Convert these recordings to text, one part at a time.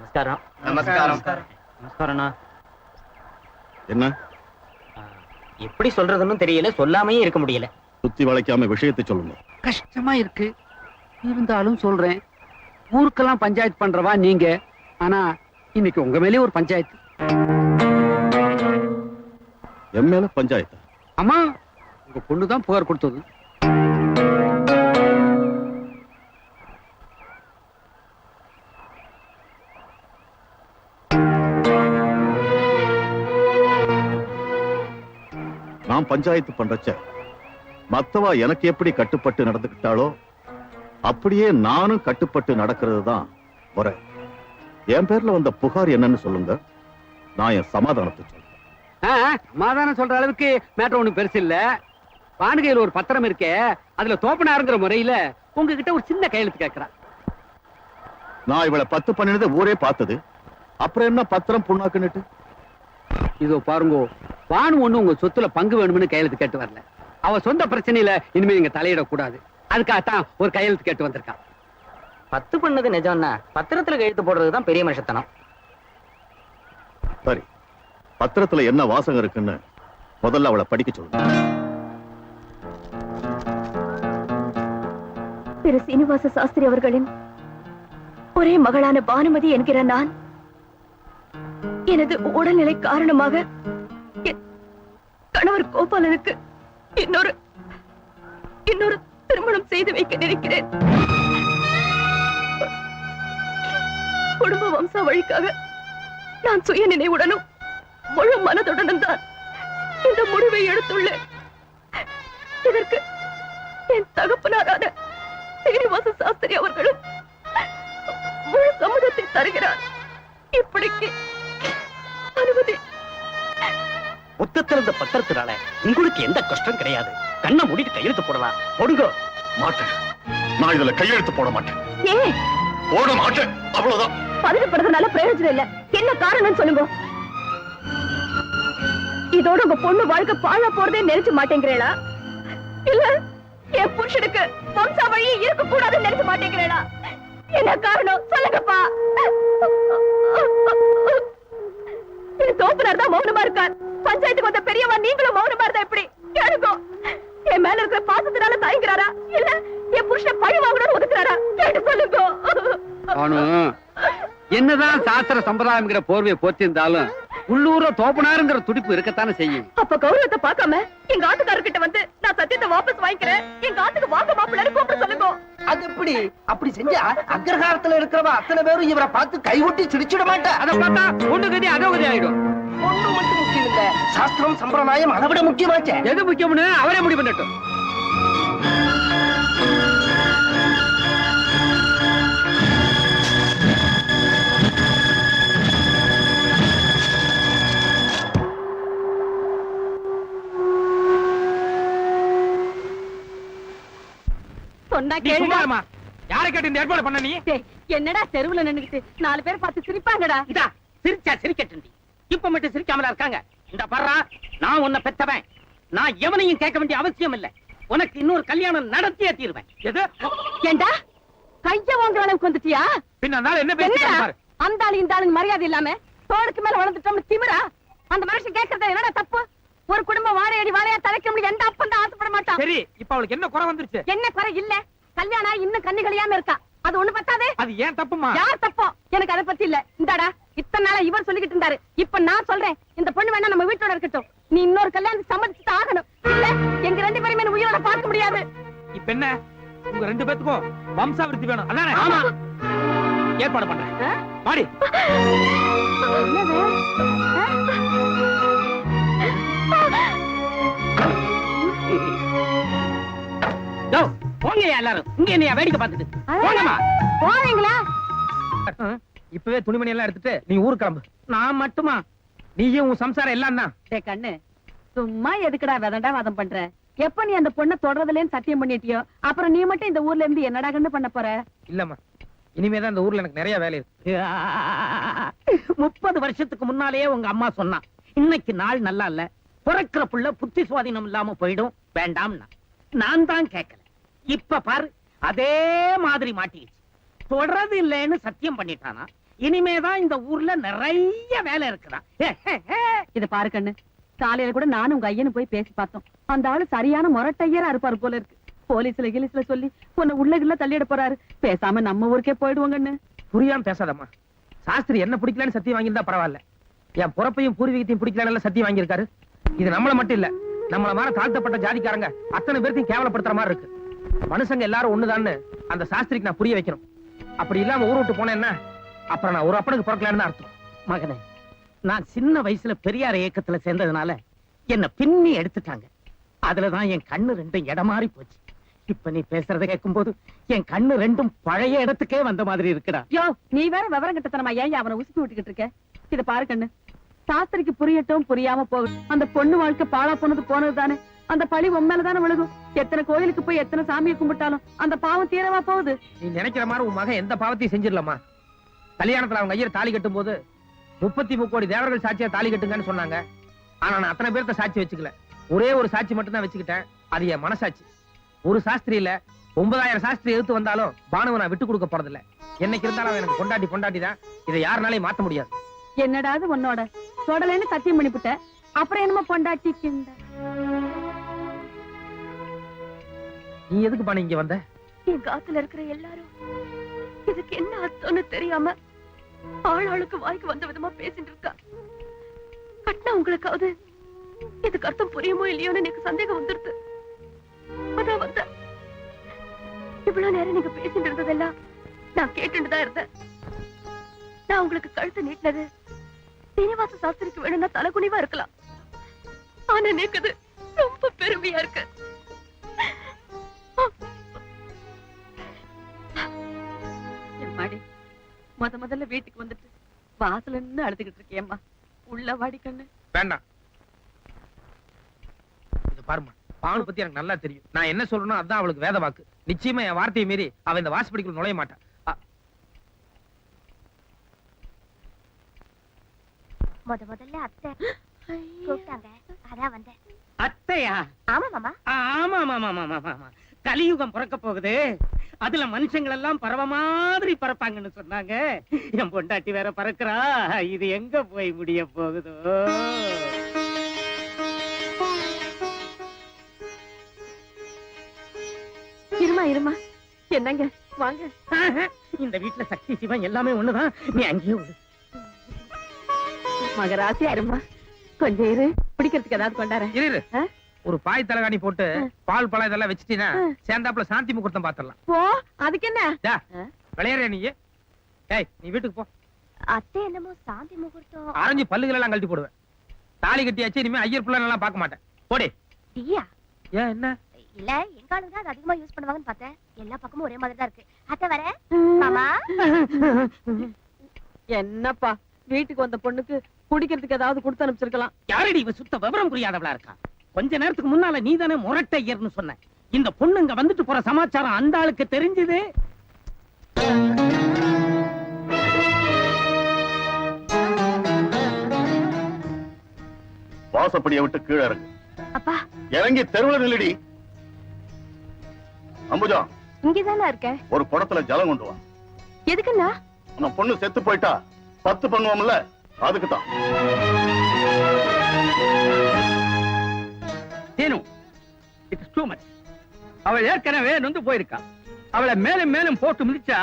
நமஸ்காரம். நமஸ்காரம். நமஸ்காரம்ண்ணா. என்ன எப்படி சொல்றதுன்னு தெரியல, சொல்லாமையும் இருக்க முடியல. சுத்தி வளைக்காம விஷயத்தை சொல்லுங்க. கஷ்டமா இருக்கு, இருந்தாலும் சொல்றேன். ஊருக்கெல்லாம் பஞ்சாயத்து பண்றவா நீங்க, ஆனா இன்னைக்கு உங்க மேலே ஒரு பஞ்சாயத்து. என் மேல பஞ்சாயத்து? அம்மா, உங்க பொண்ணுதான் புகார் கொடுத்தது. நான் பஞ்சாயத்து பண்றச்ச மத்தவா எனக்கு எப்படி கட்டுப்பட்டு நடந்துக்கிட்டாலோ அப்படியே நானும் கட்டுப்பட்டு நடக்கிறது தான் முறை. என் பேர்ல வந்த புகார் என்னன்னு சொல்லுங்க, நான் என் சமாதானத்தை சொல்றேன். சமாதானம் சொல்ற அளவுக்கு மேட்டர் ஒண்ணு பெருசு இல்ல. வானுகையில் ஒரு பத்திரம் இருக்கே, அதுல தோப்பனாருங்கிற முறையில உங்ககிட்ட ஒரு சின்ன கையெழுத்து கேட்கிறா. நான் இவளை 10 பண்ணினதை ஊரே பார்த்தது, அப்புறம் என்ன பத்திரம் புண்ணாக்குன்னுட்டு? இதோ பாருங்க, வானு ஒண்ணு உங்க சொத்துல பங்கு வேணும்னு கையெழுத்து கேட்டு வரல. அவ சொந்த பிரச்சனையில இனிமே நீங்க தலையிடக்கூடாது, அதுக்காகத்தான் ஒரு கையெழுத்து கேட்டு வந்திருக்கான். 10 பண்ணது நிஜம்னா பத்திரத்துல கையெழுத்து போடுறதுதான் பெரிய மனுஷத்தனம். சரி, பத்திரத்துல என்ன வாசகம் இருக்குன்னு முதல்ல அவளை படிக்க சொல்லுங்க. திரு சீனிவாச சாஸ்திரி அவர்களின் ஒரே மகளான பானுமதி என்கிற நான் எனது உடல்நிலை காரணமாக என் கணவர் கோபாலனுக்கு இன்னொரு திருமணம் செய்து வைக்க நினைக்கிறேன். குடும்ப வம்சாவழிக்காக நான் சுய நினைவுடனும் முழு மனதுடனும் தான் இந்த முடிவை எடுத்துள்ளேன். இதற்கு என் தகப்பனாரான சீனிவாச சாஸ்திரி அவர்களும் முழு சம்மதத்தை தருகிறார். இப்படிக்கு அனுமதி. மொத்தத்தில் இந்த பத்திரத்தினால உங்களுக்கு எந்த கஷ்டம் கிடையாது. கண்ணை மூடிட்டு கையெழுத்து போடலாம். போடுங்க. மாட்டேன், நான் இதுல கையெழுத்து போட மாட்டேன். ஏன் போட மாட்டேன், அவ்வளவுதான். பதட்டப்படுறதுனால பிரயோஜனம் இல்ல. என்ன காரணம் சொல்லுங்க. இதோட உங்க பொண்ணு வாழ்க்கை பாழா போறதே நினைச்சு மாட்டேங்கிறேளா, இல்ல என் புருஷனுக்கு வம்சாவழியே இருக்க கூடாதுன்னு நினைச்சு மாட்டேங்கிறேளா? என்ன காரணம் சொல்லுங்கப்பா. என் தோப்பனார் தான் மௌனமா இருக்கார். பஞ்சாயத்துக்கு வந்த பெரியவா நீங்களும் மௌனமா இருந்தா எப்படி? கேளுங்க. என் மேல இருக்கிற பாசத்தினால தயங்குறாரா, இல்ல என் புருஷன் பழி வாங்கணும்னு ஒதுக்குறாரா? கேட்டு சொல்லுங்க. என்னதான் சாஸ்திர சம்பிரதாயம்ங்கிற போர்வையை போத்திருந்தாலும் உள்ளூர தோப்பனாருங்கிற துடிப்பு இருக்கத்தானே செய்யும். அப்ப கௌரவத்தை பார்க்காம எங்க ஆத்துக்காரர்கிட்ட வந்து நான் சத்தியத்தை வாபஸ் வாங்கிக்கிறேன், எங்க ஆத்துக்கு வாங்க மாப்பிள்ளை கூப்பிட சொல்லுங்க. அது எப்படி? அப்படி செஞ்சா அக்ரஹாரத்துல இருக்கிறவ அத்தனை பேரும் இவரை பார்த்து கைவிட்டு சிரிச்சிட மாட்டேன். அதை பார்த்தா பொண்ணு கதி அதோ கதி ஆயிடும். ஒண்ணு மட்டும் முக்கியம் இல்ல, சாஸ்திரம் சம்பிரதாயம் அதை விட முக்கியமாச்சே. எது முக்கியம்னு அவரே முடிவு பண்ணட்டும். யாரை கேட்டு இந்த ஏற்பாடு பண்ண? நீ என்னடா தெருவுல நின்னுக்கிட்டு 4 பேர் பார்த்து சிரிப்பாங்கடா. இதா சிரிச்சா சிரிக்கட்டு. இப்ப மட்டும் சிரிக்காமலா இருக்காங்க? இந்த பர்றா, நான் உன்னை பெத்தவன். நான் எவனையும் கேட்க வேண்டிய அவசியம் இல்ல. உனக்கு இன்னொரு கல்யாணம் நடத்தியே தீருவேன். எது? ஏண்டா கைய வாங்குற அளவுக்கு வந்துட்டியா? பின்ன என்ன பேசுறாரு? அந்த ஆளு இந்த ஆளுங்க மரியாதை இல்லாம தோளுக்கு மேல வளர்ந்துட்டோம்னு திமிரா? அந்த மனுஷன் கேட்கறது என்னடா தப்பு? ஒரு குடும்பம் வாழையடி வாழையா தலைக்க முடியும் எந்த அப்பன் தான் ஆசைப்பட மாட்டான். சரி, இப்ப அவளுக்கு என்ன குறை வந்துருச்சு? என்ன குறை இல்ல, கல்யாணம் இன்னும் கண்ணி கழியாம இருக்கா. அது ஒண்ணு பத்தாதே. அது ஏன் தப்புமா? யார் தப்போ எனக்கு அதை பத்தி இல்ல. இந்தாடா, இத்தனை நாளா இவர் சொல்லிக்கிட்டு இருந்தாரு. இப்ப நான் சொல்றேன், இந்த பொண்ணு வேணா நம்ம வீட்டோட இருக்கட்டும். நீ இன்னொரு கல்யாணத்துக்கு சம்மதிச்சுட்டு ஆகணும். இல்ல எங்க 2 பேருமே உயிரோட பார்க்க முடியாது. இப்ப என்ன, உங்க 2 பேத்துக்கும் வம்சாவிருத்தி வேணும் அதானே? ஆமா, ஏற்பாடு பண்றேன். பாடி போங்க எல்லாரும். இங்க என்ன வேடிக்கை பார்த்துட்டு போங்கம்மா. போவீங்களா? இப்பவே துணிமணி எல்லாம் எடுத்துட்டு நீ ஊருக்கு கிளம்பு. நான் மட்டுமா? நீயும் உன் சம்சாரம் எல்லாம் தான். கண்ணு, சும்மா எதுக்குடா விதண்டா வாதம் பண்ற? எப்ப நீ அந்த பொண்ணை தொடர்றதுலேன்னு சத்தியம் பண்ணிட்டியோ, அப்புறம் நீ மட்டும் இந்த ஊர்ல இருந்து என்னடா கண்ணு பண்ண போற? இல்லம்மா, இனிமேதான் இந்த ஊர்ல எனக்கு நிறைய வேலை இருக்கு. 30 வருஷத்துக்கு முன்னாலேயே உங்க அம்மா சொன்னா, இன்னைக்கு நாள் நல்லா இல்ல, பிறக்கிற புள்ள புத்தி சுவாதீனம் இல்லாம போயிடும், வேண்டாம்னா. நான் தான் கேட்கல. இப்ப பாரு, அதே மாதிரி மாட்டிடுச்சு. தொடர்றது இல்லைன்னு சத்தியம் பண்ணிட்டானா, இனிமேதான் இந்த ஊர்ல நிறைய வேலை இருக்குதா. இத பாரு கண்ணு, காலையில கூட நானும் உங்க ஐயனு போய் பேசி பார்த்தோம். அந்த ஆளு சரியான முரட்டையரா இருப்பாரு போல இருக்கு. போலீஸ்ல கிலீஸ்ல சொல்லி உன்னை உள்ள தள்ளிட போறாரு. பேசாம நம்ம ஊருக்கே போயிடுவாங்கன்னு. புரியாம பேசாதம்மா. சாஸ்திரி என்ன பிடிக்கலன்னு சத்தியம் வாங்கியிருந்தா பரவாயில்ல, என் பொறப்பையும் பூர்வீகத்தையும் பிடிக்கலன்னு சத்தியம் வாங்கியிருக்காரு. இது நம்மள மட்டும் இல்ல, நம்மள மாதிரி தாழ்த்தப்பட்ட ஜாதிக்காரங்க அத்தனை பேருக்கும் கேவலப்படுத்துற மாதிரி இருக்கு. மனுஷங்க எல்லாரும் ஒண்ணுதான்னு அந்த சாஸ்திரிக்கு நான் புரிய வைக்கணும். அப்படி இல்லாம ஊர் விட்டு போனேன்னா அப்புறம் நான் ஒரு அப்பனுக்கு பிறக்கலான்னு அர்த்தம். மகனே, நான் சின்ன வயசுல பெரியார் இயக்கத்துல சேர்ந்ததுனால என்ன பின்னி எடுத்துட்டாங்க. அதுலதான் என் கண்ணு ரெண்டும் இடமாறி போச்சு. இப்ப நீ பேசுறத கேட்கும் போது என் கண்ணு ரெண்டும் பழைய இடத்துக்கே வந்த மாதிரி இருக்குடா. யோ, நீ வேற விவரம் கிட்டத்தனமா ஏன் அவனை உசுப்பி விட்டுக்கிட்டு இருக்க? இத பாரு கண்ணு, சாஸ்திரிக்கு புரியட்டும் புரியாம போகட்டும். அந்த பொண்ணு வாழ்க்கை பாழா போனது தானே. அந்த பழி உண்மையிலதானே விழுகும். எத்தனை கோயிலுக்கு போய் எத்தனை சாமியை கும்பிட்டாலும் அந்த பாவம் தீரவா போகுது. நீ நினைக்கிற மாதிரி உன் மகன் எந்த பாவத்தையும் செஞ்சிடலாமா? கல்யாணத்துல அவங்க ஐயர் தாலி கட்டும் போது 33 கோடி தேவர்கள் சாட்சியா தாலி கட்டுங்கன்னு சொன்னாங்க. ஆனா நான் அத்தனை பேர்த்த சாட்சி வச்சுக்கல. ஒரே ஒரு சாட்சி மட்டும் தான் வச்சுக்கிட்டேன். அது என் மனசாட்சி. ஒரு சாஸ்திரி இல்ல, 9000 சாஸ்திரி எதிர்த்து வந்தாலும் பானுவை நான் விட்டு கொடுக்க போறதில்ல. என்னைக்கு இருந்தாலும் எனக்கு பொண்டாட்டி தான். இதை யாருனாலையும் மாத்த முடியாது. என்னடாது உன்னோட தொடலைன்னு சத்தியம் பண்ணிவிட்ட, அப்புறம் என்னமோ பொண்டாட்டி கிண்ட. நீ எதுக்கு பானு இங்க வந்த? என் காத்துல இருக்கிற எல்லாரும் இதுக்கு என்ன அர்த்தம்னு தெரியாம ஆளாளுக்கு வாய்க்கு வந்த விதமா பேசிட்டு இருக்கா. கட்டினா உங்களுக்காவது இதுக்கு அர்த்தம் புரியுமோ இல்லையோன்னு எனக்கு சந்தேகம் வந்துருது. அதான் வந்த. இவ்வளவு நேரம் நீங்க பேசிட்டு இருந்ததெல்லாம் நான் கேட்டுட்டுதான் இருந்தேன். நான் உங்களுக்கு கழுத்து நீட்டினது சீனிவாச சாஸ்திரிக்கு வேணும்னா தலைகுனிவா இருக்கலாம். ஆனா எனக்கு அது ரொம்ப பெருமையா இருக்கு. முதல்ல வீட்டுக்கு வந்துட்டு வாசல்ல நின்னு அழுதுகிட்டு இருக்கேம்மா. உள்ள வாடி கண்ணு. வேண்டாம். இது பாருமா, பானு பத்தி எனக்கு நல்லா தெரியும். நான் என்ன சொல்றேனோ அதான் அவளுக்கு வேத வாக்கு. நிச்சயமா என் வார்த்தையை மீறி அவ இந்த வாசப்படிக்குள்ள நுழைய மாட்டான். முதல்ல அத்தை கூப்பிட்டாங்க, அதான் வந்தேன். அத்தையா? ஆமா மாமா. ஆமா. கலியுகம் பிறக்க போகுது. அதுல மனுஷங்கள் எல்லாம் பறவ மாதிரி பறப்பாங்கன்னு சொன்னாங்க. என் பொண்டாட்டி வேற பறக்குறா. இது எங்க போய் முடிய போகுதோ? இருமா என்னங்க வாங்க. இந்த வீட்டுல சக்தி சிவன் எல்லாமே ஒண்ணுதான். நீ அங்கேயே விடு. மகராசி அருமா, கொஞ்சம் இரு, பிடிக்கிறதுக்கு ஏதாவது கொண்டாரு. இரு, ஒரு பாய் தலைகாணி போட்டு பால் பழம் இதெல்லாம் வச்சுட்டீங்கன்னா சேர்ந்தாப்புல சாந்தி முகூர்த்தம் பாத்திரலாம். போ, அதுக்கு என்ன விளையாடுற நீ? ஏய், நீ வீட்டுக்கு போ. அத்தை என்னமோ சாந்தி முகூர்த்தம். அரைஞ்சு பல்லுகள் எல்லாம் கழட்டி போடுவேன். தாலி கட்டியாச்சு, இனிமே ஐயர் பிள்ளை எல்லாம் பார்க்க மாட்டேன். போடி. டீயா? ஏன் என்ன? இல்ல, எங்க ஆளுங்க அது அதிகமா யூஸ் பண்ணுவாங்கன்னு பார்த்தேன். எல்லா பக்கமும் ஒரே மாதிரி தான் இருக்கு. அத்தை வர மாமா. என்னப்பா, வீட்டுக்கு வந்த பொண்ணுக்கு குடிக்கிறதுக்கு ஏதாவது கொடுத்து அனுப்பிச்சிருக்கலாம். யாரடி இவ சுத்த விவரம் புரியாதவளா இருக்கா? கொஞ்ச நேரத்துக்கு முன்னால நீ தானே முரட்டையர்னு சொன்ன. இந்த பொண்ணு இங்க வந்துட்டு போற சமாச்சாரம் அந்த ஆளுக்கு தெரிஞ்சது. வாசப்படியை விட்டு கீழே இறங்கு. அப்பா, இறங்கி தெருவுல நில்லடி. அம்புஜா, இங்கதானே இருக்கேன். ஒரு குடத்துல ஜலம் கொண்டு வா. எதுக்குண்ணா? நம்ம பொண்ணு செத்து போயிட்டா 10 பண்ணுவோம்ல, அதுக்குதான். அவள் ஏற்கனவே நொந்து போயிருக்கா. அவளை மேலும் மேலும் போட்டு மிதிச்சா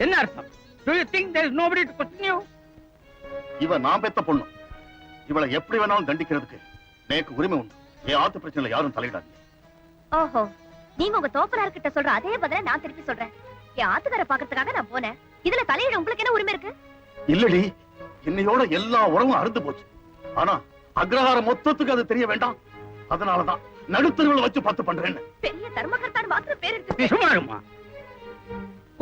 என்ன அர்த்தம்? Do you think there is nobody to question you? இவ நான் பெத்த பொண்ணு. இவளை எப்படி வேணாலும் தண்டிக்கிறதுக்கு எனக்கு உரிமை உண்டு. என் ஆத்து பிரச்சனையில யாரும் தலையிடாதீங்க. ஓஹோ, நீங்க உங்க தோப்பனார் கிட்ட சொல்ற அதே பதில நான் திருப்பி சொல்றேன். என் ஆத்துக்கார பாக்குறதுக்காக நான் போனேன். இதுல தலையிட உங்களுக்கு என்ன உரிமை இருக்கு? இல்லடி, என்னையோட எல்லா உறவும் அறுந்து போச்சு. ஆனா அக்ரஹார மொத்தத்துக்கு அது தெரிய வேண்டாம். அதனாலதான் நடுத்தருவில் வச்சு 10 பண்றேன்னு. பெரிய தர்மகர்த்தான் மாத்திரம் பேர் எடுத்து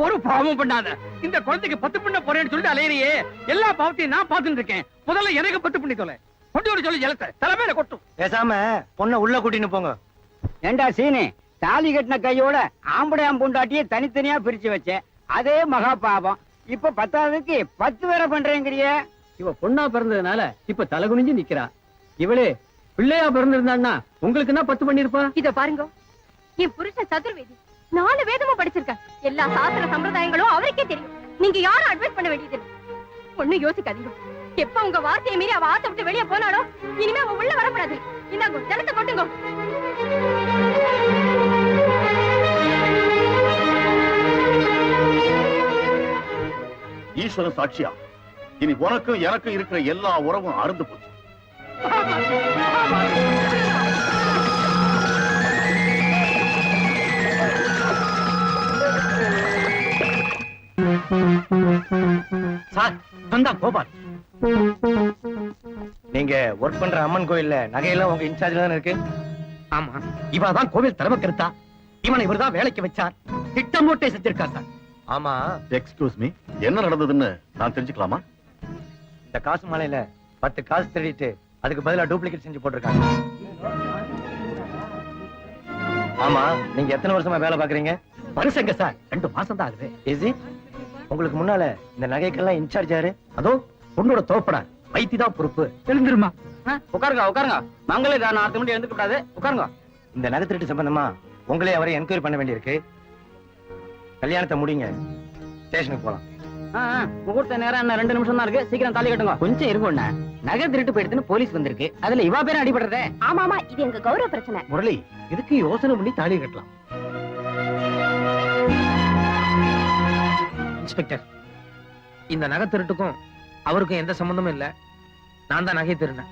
ஒரு பாவம் பண்ணாத. இந்த குழந்தைக்கு 10 பண்ண போறேன்னு சொல்லிட்டு அலையிறியே. எல்லா பாவத்தையும் நான் பார்த்துட்டு இருக்கேன். முதல்ல எனக்கு 10 பண்ணி தொலை. கொண்டு வர சொல்லி ஜலத்தை தலைமையில கொட்டும். பேசாம பொண்ணை உள்ள கூட்டின்னு போங்க. ஏண்டா சீனி, தாலி கட்டின கையோட ஆம்படையாம் பொண்டாட்டியே தனித்தனியா பிரிச்சு வச்சேன். அதே மகா பாவம். இப்ப 10ஆவதுக்கு 10 வேற பண்றேங்கிறிய. இவ பொண்ணா பிறந்ததுனால இப்ப தலை குனிஞ்சு நிக்கிறா. இவளே பிள்ளையா பிறந்திருந்தான்னா உங்களுக்கு என்ன 10 பண்ணிருப்பா? இத பாருங்க, என் புருஷன் சதுர்வேதி 4 வேதமும் படிச்சிருக்க. எல்லா சாஸ்திர சம்பிரதாயங்களும் அவருக்கே தெரியும். நீங்க யாரும் அட்வைஸ் பண்ண வேண்டியது. ஒண்ணும் யோசிக்காதீங்க. எப்ப உங்க வார்த்தையை மீறி அவ ஆத்த விட்டு வெளியே போனாலோ இனிமே அவ உள்ள வரக்கூடாது. இந்தாங்க ஜலத்தை கொட்டுங்க. ஈஸ்வரன் சாட்சியா, இனி உனக்கும் எனக்கும் இருக்கிற எல்லா உறவும் அறுந்து போச்சு. சார், வந்தா கோபால். நீங்க ஒர்க் பண்ற அம்மன் கோயில்ல நகையெல்லாம் உங்க இன்சார்ஜ்ல தானே இருக்கு? ஆமா, இவதான் கோவில் தலைமை கருத்தா. இவனை இவர்தான் வேலைக்கு வச்சார். திட்டம் போட்டே செஞ்சிருக்கா சார். ஆமா, எக்ஸ்கியூஸ் மீ, என்ன நடந்ததுன்னு நான் தெரிஞ்சுக்கலாமா? இந்த காசு மாலையில 10 காசு திருடிட்டு அதுக்கு பதிலா டூப்ளிகேட் செஞ்சு போட்டிருக்காங்க. ஆமா, நீங்க எத்தனை வருஷமா வேலை பாக்குறீங்க? வருஷங்க சார், 2 மாசம் தான் ஆகுது. ஈஸி. உங்களுக்கு முன்னால இந்த நகைக்கெல்லாம் இன்சார்ஜ் யாரு? அதோ பொண்ணோட தோப்படா வைத்திதான் பொறுப்பு. எழுந்துருமா. உட்காருங்க உட்காருங்க. மங்களே தான் 4 மணி எழுந்துக்க கூடாது. உட்காருங்க. இந்த நகை திருட்டு சம்பந்தமா உங்களே அவரை என்கொயரி பண்ண வேண்டியிருக்கு. கல்யாணத்தை முடிங்க, ஸ்டேஷனுக்கு போலாம். முகூர்த்த நேரம் என்ன 2 நிமிஷம் தான் இருக்கு. சீக்கிரம் தாலி கட்டுங்க. கொஞ்சம் இருங்கண்ணா, நகை திருட்டு போயிடுதுன்னு போலீஸ் வந்திருக்கு. அதுல இவா பேரும் அடிபடுறதே. ஆமா ஆமா, இது எங்க கௌரவ பிரச்சனை. முரளி, இதுக்கு யோசனை பண்ணி தாலி கட்டலாம். இன்ஸ்பெக்டர், இந்த நகை திருட்டுக்கும் அவருக்கும் எந்த சம்பந்தமும் இல்ல. நான் தான் நகை திருடினேன்.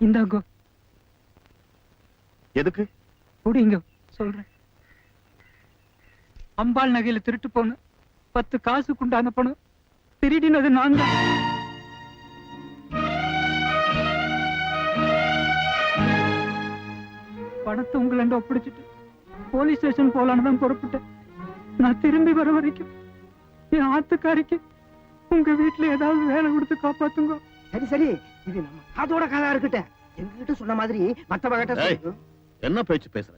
இந்தாங்கோ. எதுக்கு? குடிங்க, சொல்றேன். அம்பாள் நகையில திருட்டு போன 10 காசுக்குண்டான பணம் திருடினது நான் தான். பணத்தை உங்களண்ட ஒப்படைச்சிட்டு போலீஸ் ஸ்டேஷன் போலான்னு தான் புறப்பட்டேன். நான் திரும்பி வர வரைக்கும் என் ஆத்துக்காரிக்கு உங்க வீட்டுல ஏதாவது வேலை கொடுத்து காப்பாத்துங்க. சரி சரி, இது நம்ம காதோட காதா இருக்கட்டும். எங்ககிட்ட சொன்ன மாதிரி மத்தவகிட்ட என்ன பேச்சு பேசுற?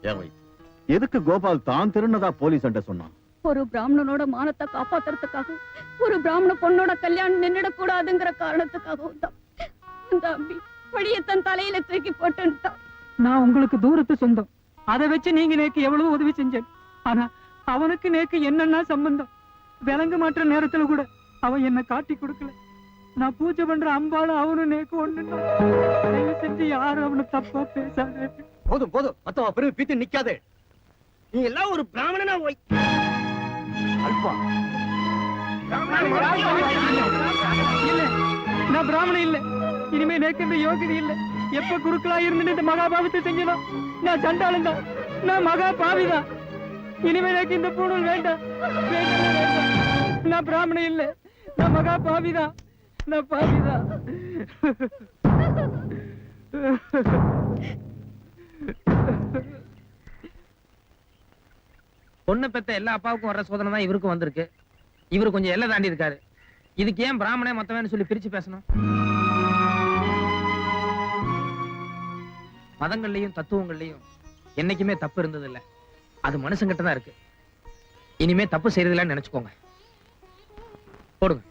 ஏன் வை, எதுக்கு கோபால் தான் திருநதா போலீஸ் அண்ட சொன்னான்? ஒரு பிராமணனோட மானத்தை காப்பாத்துறதுக்காக, ஒரு பிராமண பொண்ணோட கல்யாணம் நின்னுடக் கூடாதுங்கிற காரணத்துக்காகவும் தான் அந்த அம்பி வழியை தன் தலையில தூக்கி போட்டுட்டான். நான் உங்களுக்கு தூரத்து சொந்தம். அதை வச்சு நீங்க நேக்கு எவ்வளவு உதவி செஞ்சேன். ஆனா அவனுக்கு நேக்கு என்னன்னா சம்பந்தம்? விளங்க மாற்ற நேரத்துல கூட அவன் என்ன காட்டி கொடுக்கல. நான் பூஜை பண்ற அம்பாலும் அவனும் நேக்கு ஒண்ணுன்னா தயவு செஞ்சு யாரும் அவனை தப்பா பேசாத. போதும் போதும், மத்தவ பிறகு பீத்து நிக்காதே. நீ எல்லாம் ஒரு பிராமணனா போய் அல்பா. இல்ல, நான் பிராமணன் இல்ல. இனிமே நேக்கு இந்த யோகிதை இல்ல. எப்ப குருக்களா இருந்து இந்த மகாபாவத்தை செஞ்சனும் நான் சண்டாளன் தான். நான் மகா பாவிதான். இனிமே எனக்கு இந்த பூணூல் வேண்டாம். நான் பிராமணன் இல்ல, நான் மகா பாவிதான். நான் பாவிதான். பொண்ணு பெத்த எல்லா அப்பாவுக்கும் வர்ற சோதனை தான் இவருக்கும் வந்திருக்கு. இவரு கொஞ்சம் எல்லை தாண்டி இருக்காரு. இதுக்கு ஏன் பிராமணே மத்தவன்னு சொல்லி பிரிச்சு பேசணும்? மதங்கள்லயும் தத்துவங்கள்லயும் என்னைக்குமே தப்பு இருந்தது இல்ல. அது மனுஷங்கிட்ட தான் இருக்கு. இனிமே தப்பு செய்யறதில்லன்னு நினைச்சுக்கோங்க. போடுங்க.